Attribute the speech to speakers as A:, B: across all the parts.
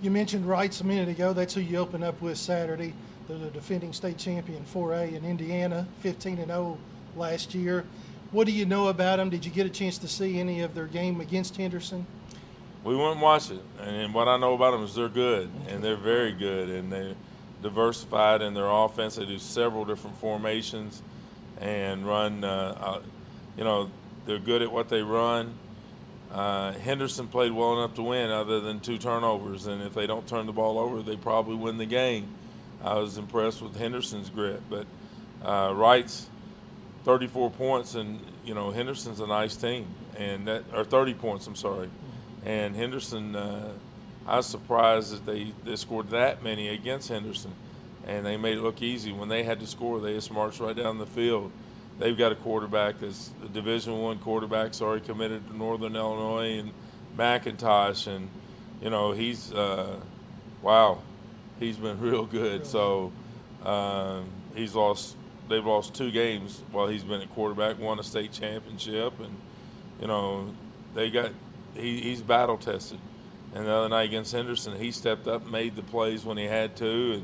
A: You mentioned Reitz a minute ago. That's who you open up with Saturday. They're the defending state champion 4A in Indiana, 15-0 last year. What do you know about them? Did you get a chance to see any of their game against Henderson?
B: We went and watched it, and what I know about them is they're good, and they're very good, and they're diversified in their offense. They do several different formations and run, they're good at what they run. Henderson played well enough to win other than 2 turnovers, and if they don't turn the ball over, they probably win the game. I was impressed with Henderson's grit, but Reitz, 34 points, and, Henderson's a nice team, or 30 points, I'm sorry. And Henderson, I was surprised that they scored that many against Henderson, and they made it look easy. When they had to score, they just marched right down the field. They've got a quarterback that's a Division I quarterback, already committed to Northern Illinois, and McIntosh, and he's he's been real good. So they've lost 2 games while he's been at quarterback, won a state championship, and he's battle tested. And the other night against Henderson, he stepped up, made the plays when he had to,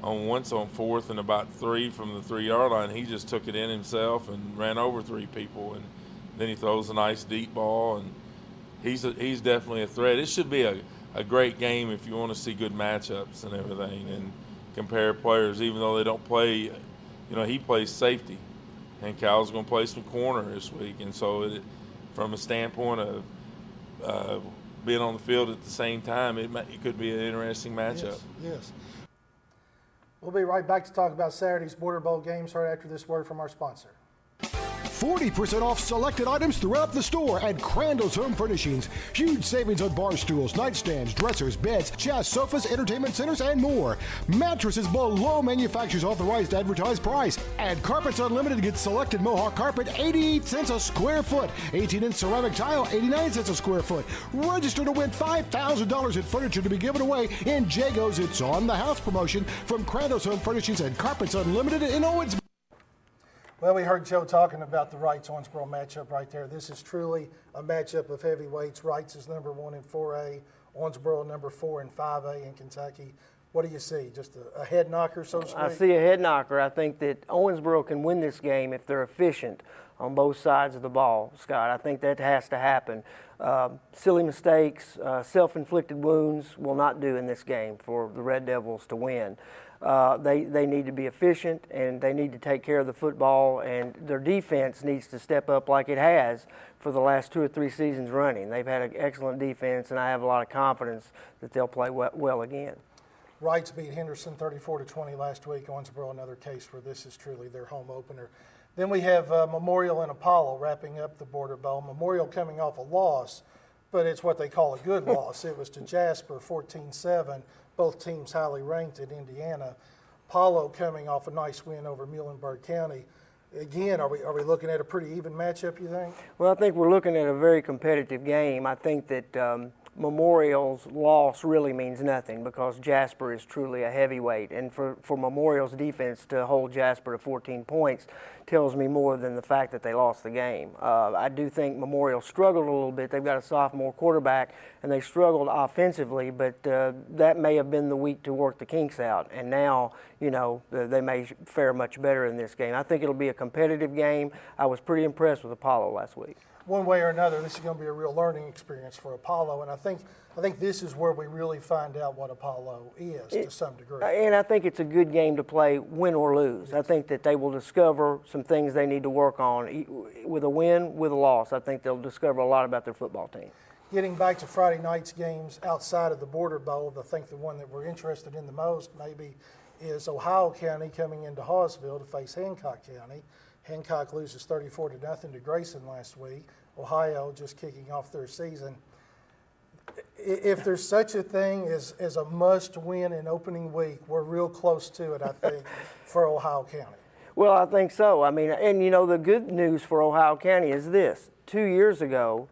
B: and once on 4th and about 3 from the 3-yard line, he just took it in himself and ran over 3 people, and then he throws a nice deep ball, and he's definitely a threat. It should be a great game if you want to see good matchups and everything, and compare players, even though they don't play. He plays safety, and Cal's going to play some corner this week, and so from a standpoint of being on the field at the same time, it could be an interesting matchup.
A: Yes. We'll be right back to talk about Saturday's Border Bowl games right after this word from our sponsor.
C: 40% off selected items throughout the store at Crandall's Home Furnishings. Huge savings on bar stools, nightstands, dressers, beds, chairs, sofas, entertainment centers, and more. Mattresses below manufacturer's authorized advertised price. And Carpets Unlimited gets selected Mohawk carpet 88 cents a square foot. 18-inch ceramic tile 89 cents a square foot. Register to win $5,000 in furniture to be given away in Jago's It's on the House promotion from Crandall's Home Furnishings and Carpets Unlimited in Owensboro.
A: Well, we heard Joe talking about the Reitz-Owensboro matchup right there. This is truly a matchup of heavyweights. Reitz is number 1 in 4A, Owensboro number 4 in 5A in Kentucky. What do you see? Just a head knocker, so to speak?
D: I see a head knocker. I think that Owensboro can win this game if they're efficient on both sides of the ball, Scott. I think that has to happen. Silly mistakes, self-inflicted wounds will not do in this game for the Red Devils to win. They need to be efficient, and they need to take care of the football, and their defense needs to step up like it has for the last 2 or 3 seasons running. They've had an excellent defense, and I have a lot of confidence that they'll play well again.
A: Reitz beat Henderson 34-20 last week. Owensboro, another case where this is truly their home opener. Then we have Memorial and Apollo wrapping up the Border Bowl. Memorial coming off a loss, but it's what they call a good loss. It was to Jasper 14-7. Both teams highly ranked at Indiana. Apollo coming off a nice win over Muhlenberg County. Again, are we looking at a pretty even matchup, you think?
D: Well, I think we're looking at a very competitive game. I think that Memorial's loss really means nothing because Jasper is truly a heavyweight. And for Memorial's defense to hold Jasper to 14 points tells me more than the fact that they lost the game. I do think Memorial struggled a little bit. They've got a sophomore quarterback, and they struggled offensively, but that may have been the week to work the kinks out. And now, they may fare much better in this game. I think it'll be a competitive game. I was pretty impressed with Apollo last week.
A: One way or another, this is going to be a real learning experience for Apollo, and I think this is where we really find out what Apollo is to some degree.
D: And I think it's a good game to play, win or lose. I think that they will discover some things they need to work on. With a win, with a loss, I think they'll discover a lot about their football team.
A: Getting back to Friday night's games outside of the Border Bowl, I think the one that we're interested in the most maybe is Ohio County coming into Hawesville to face Hancock County. Hancock loses 34-0 to Grayson last week. Ohio just kicking off their season. If there's such a thing as a must-win in opening week, we're real close to it, I think, for Ohio County.
D: Well, I think so. I mean, and the good news for Ohio County is this. 2 years ago,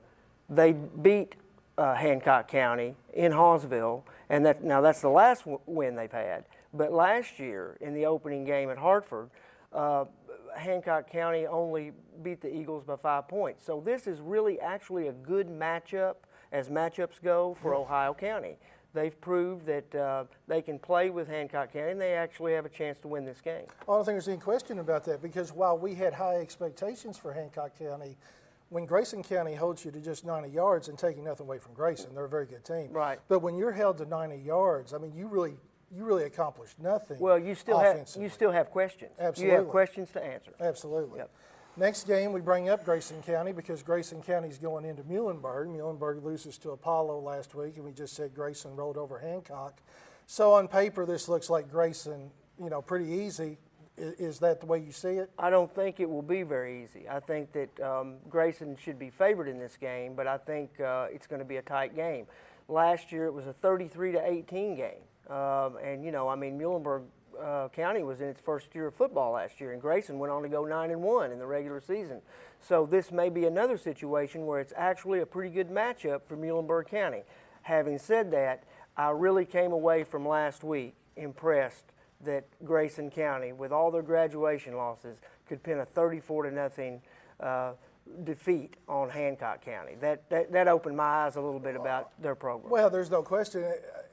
D: they beat Hancock County in Hawesville, and that's the last win they've had. But last year, in the opening game at Hartford, Hancock County only beat the Eagles by 5 points. So this is really actually a good matchup as matchups go for Ohio County. They've proved that they can play with Hancock County, and they actually have a chance to win this game.
A: I don't think there's any question about that, because while we had high expectations for Hancock County, when Grayson County holds you to just 90 yards, and taking nothing away from Grayson, they're a very good team.
D: Right.
A: But when you're held to 90 yards, I mean, you really accomplished nothing.
D: Well, you still have questions.
A: Absolutely.
D: You have questions to answer.
A: Absolutely.
D: Yep.
A: Next game, we bring up Grayson County because Grayson County's going into Muhlenberg. Muhlenberg loses to Apollo last week, and we just said Grayson rolled over Hancock. So on paper, this looks like Grayson, pretty easy. Is that the way you see it?
D: I don't think it will be very easy. I think that Grayson should be favored in this game, but I think it's going to be a tight game. Last year, it was a 33-18 game. Muhlenberg County was in its first year of football last year, and Grayson went on to go 9-1 in the regular season. So this may be another situation where it's actually a pretty good matchup for Muhlenberg County. Having said that, I really came away from last week impressed that Grayson County, with all their graduation losses, could pin a 34-0 defeat on Hancock County. That opened my eyes a little bit about their program.
A: Well, there's no question.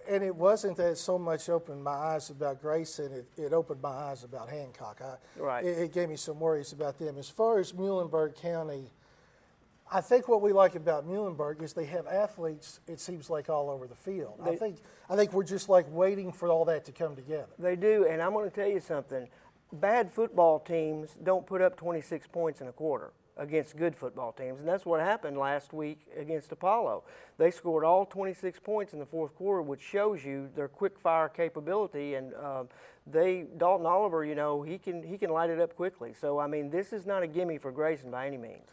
A: And it wasn't that it so much opened my eyes about Grayson, it opened my eyes about Hancock.
D: Right.
A: It gave me some worries about them. As far as Muhlenberg County, I think what we like about Muhlenberg is they have athletes, it seems like, all over the field. I think we're just like waiting for all that to come together.
D: They do, and I'm going to tell you something. Bad football teams don't put up 26 points in a quarter against good football teams, and that's what happened last week against Apollo. They scored all 26 points in the fourth quarter, which shows you their quick-fire capability, and Dalton Oliver, he can light it up quickly. So, I mean, this is not a gimme for Grayson by any means.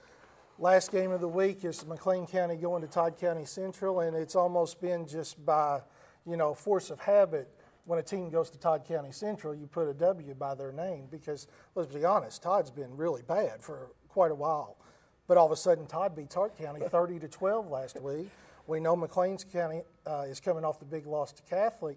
A: Last game of the week is McLean County going to Todd County Central, and it's almost been just by, force of habit. When a team goes to Todd County Central, you put a W by their name because, let's be honest, Todd's been really bad for quite a while. But all of a sudden, Todd beat Todd County 30-12 last week. We know McLean County is coming off the big loss to Catholic.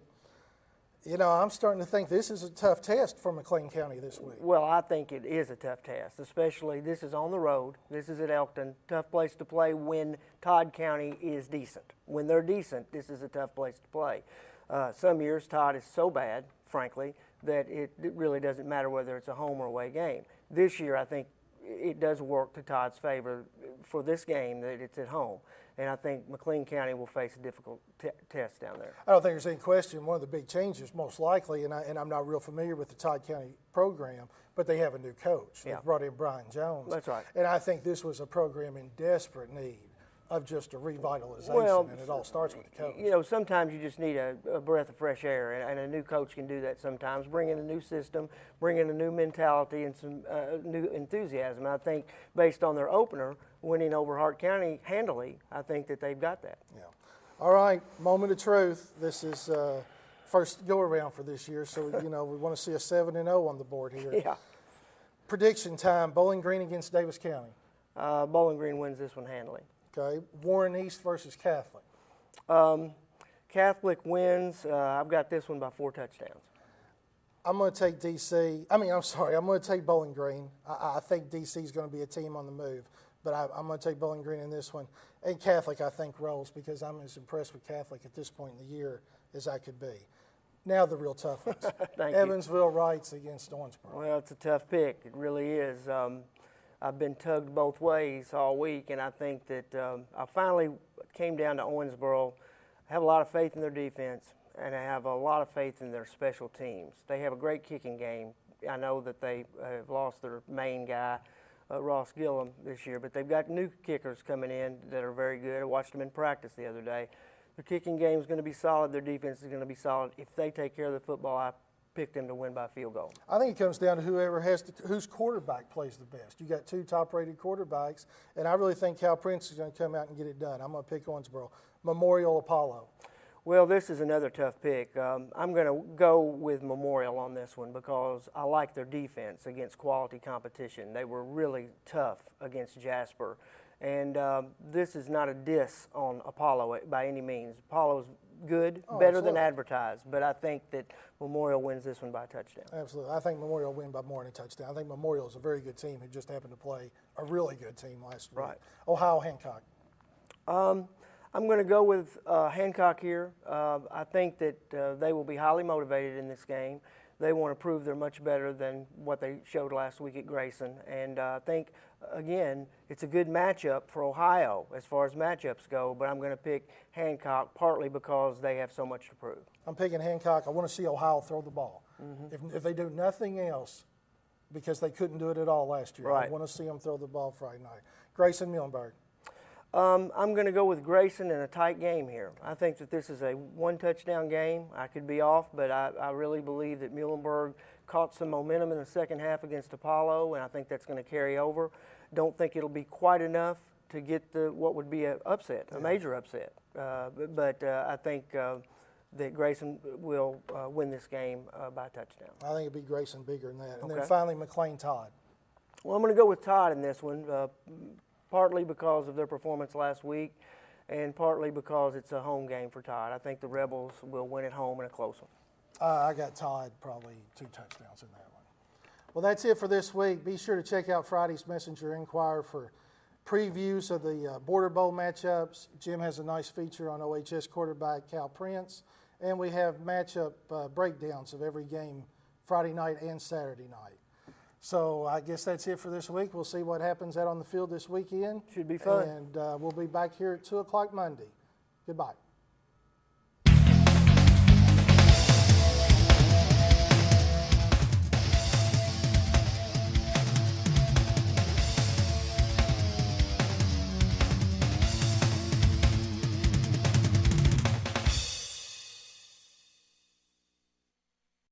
A: I'm starting to think this is a tough test for McLean County this week.
D: Well, I think it is a tough test, especially this is on the road. This is at Elkton. Tough place to play when Todd County is decent. When they're decent, this is a tough place to play. Some years, Todd is so bad, frankly, that it really doesn't matter whether it's a home or away game. This year, I think it does work to Todd's favor for this game that it's at home. And I think McLean County will face a difficult test down there.
A: I don't think there's any question. One of the big changes, most likely, and I'm not real familiar with the Todd County program, but they have a new coach.
D: Yeah.
A: They brought in Brian Jones.
D: That's right.
A: And I think this was a program in desperate need of just a revitalization, and it all starts with the coach.
D: Sometimes you just need a breath of fresh air, and a new coach can do that sometimes. Bring in a new system, bring in a new mentality, and some new enthusiasm. I think based on their opener, winning over Hart County handily, I think that they've got that.
A: Yeah. All right, moment of truth. This is first go-around for this year, so, we want to see a 7-0 on the board here.
D: Yeah.
A: Prediction time, Bowling Green against Daviess County.
D: Bowling Green wins this one handily.
A: Okay, Warren East versus Catholic.
D: Catholic wins. I've got this one by 4 touchdowns.
A: I'm going to take DC. I'm going to take Bowling Green. I think DC is going to be a team on the move, but I'm going to take Bowling Green in this one. And Catholic, I think, rolls because I'm as impressed with Catholic at this point in the year as I could be. Now the real tough ones. Evansville Reitz against Owensboro.
D: Well, it's a tough pick. It really is. I've been tugged both ways all week, and I think that I finally came down to Owensboro. I have a lot of faith in their defense, and I have a lot of faith in their special teams. They have a great kicking game. I know that they have lost their main guy, Ross Gillum, this year, but they've got new kickers coming in that are very good. I watched them in practice the other day. Their kicking game is going to be solid. Their defense is going to be solid. If they take care of the football, I pick them to win by field goal.
A: I think it comes down to whose quarterback plays the best. You got 2 top-rated quarterbacks, and I really think Cal Prince is going to come out and get it done. I'm going to pick Owensboro. Memorial Apollo.
D: Well, this is another tough pick. I'm going to go with Memorial on this one because I like their defense against quality competition. They were really tough against Jasper. And this is not a diss on Apollo by any means. Apollo's good, better than advertised, but I think that Memorial wins this one by a touchdown.
A: Absolutely. I think Memorial will win by more than a touchdown. I think Memorial is a very good team who just happened to play a really good team last week.
D: Right.
A: Ohio Hancock.
D: I'm going to go with Hancock here. I think that they will be highly motivated in this game. They want to prove they're much better than what they showed last week at Grayson. And I think, again, it's a good matchup for Ohio as far as matchups go, but I'm going to pick Hancock partly because they have so much to prove.
A: I'm picking Hancock. I want to see Ohio throw the ball. If they do nothing else, because they couldn't do it at all last year, I
D: Right.
A: want to see them throw the ball Friday night. Grayson, Muhlenberg.
D: I'm going to go with Grayson in a tight game here. I think that this is a one-touchdown game. I could be off, but I really believe that Muhlenberg caught some momentum in the second half against Apollo, and I think that's going to carry over. Don't think it'll be quite enough to get what would be an upset, a major upset. But I think that Grayson will win this game by a touchdown.
A: I think it'd be Grayson bigger than that. And then
D: Okay.
A: finally, McLean, Todd.
D: Well, I'm going to go with Todd in this one, partly because of their performance last week and partly because it's a home game for Todd. I think the Rebels will win at home in a close one.
A: I got Todd probably 2 touchdowns in that one. Well, that's it for this week. Be sure to check out Friday's Messenger-Inquirer for previews of the Border Bowl matchups. Jim has a nice feature on OHS quarterback Cal Prince. And we have matchup breakdowns of every game Friday night and Saturday night. So I guess that's it for this week. We'll see what happens out on the field this weekend.
D: Should be fun.
A: And we'll be back here at 2 o'clock Monday. Goodbye.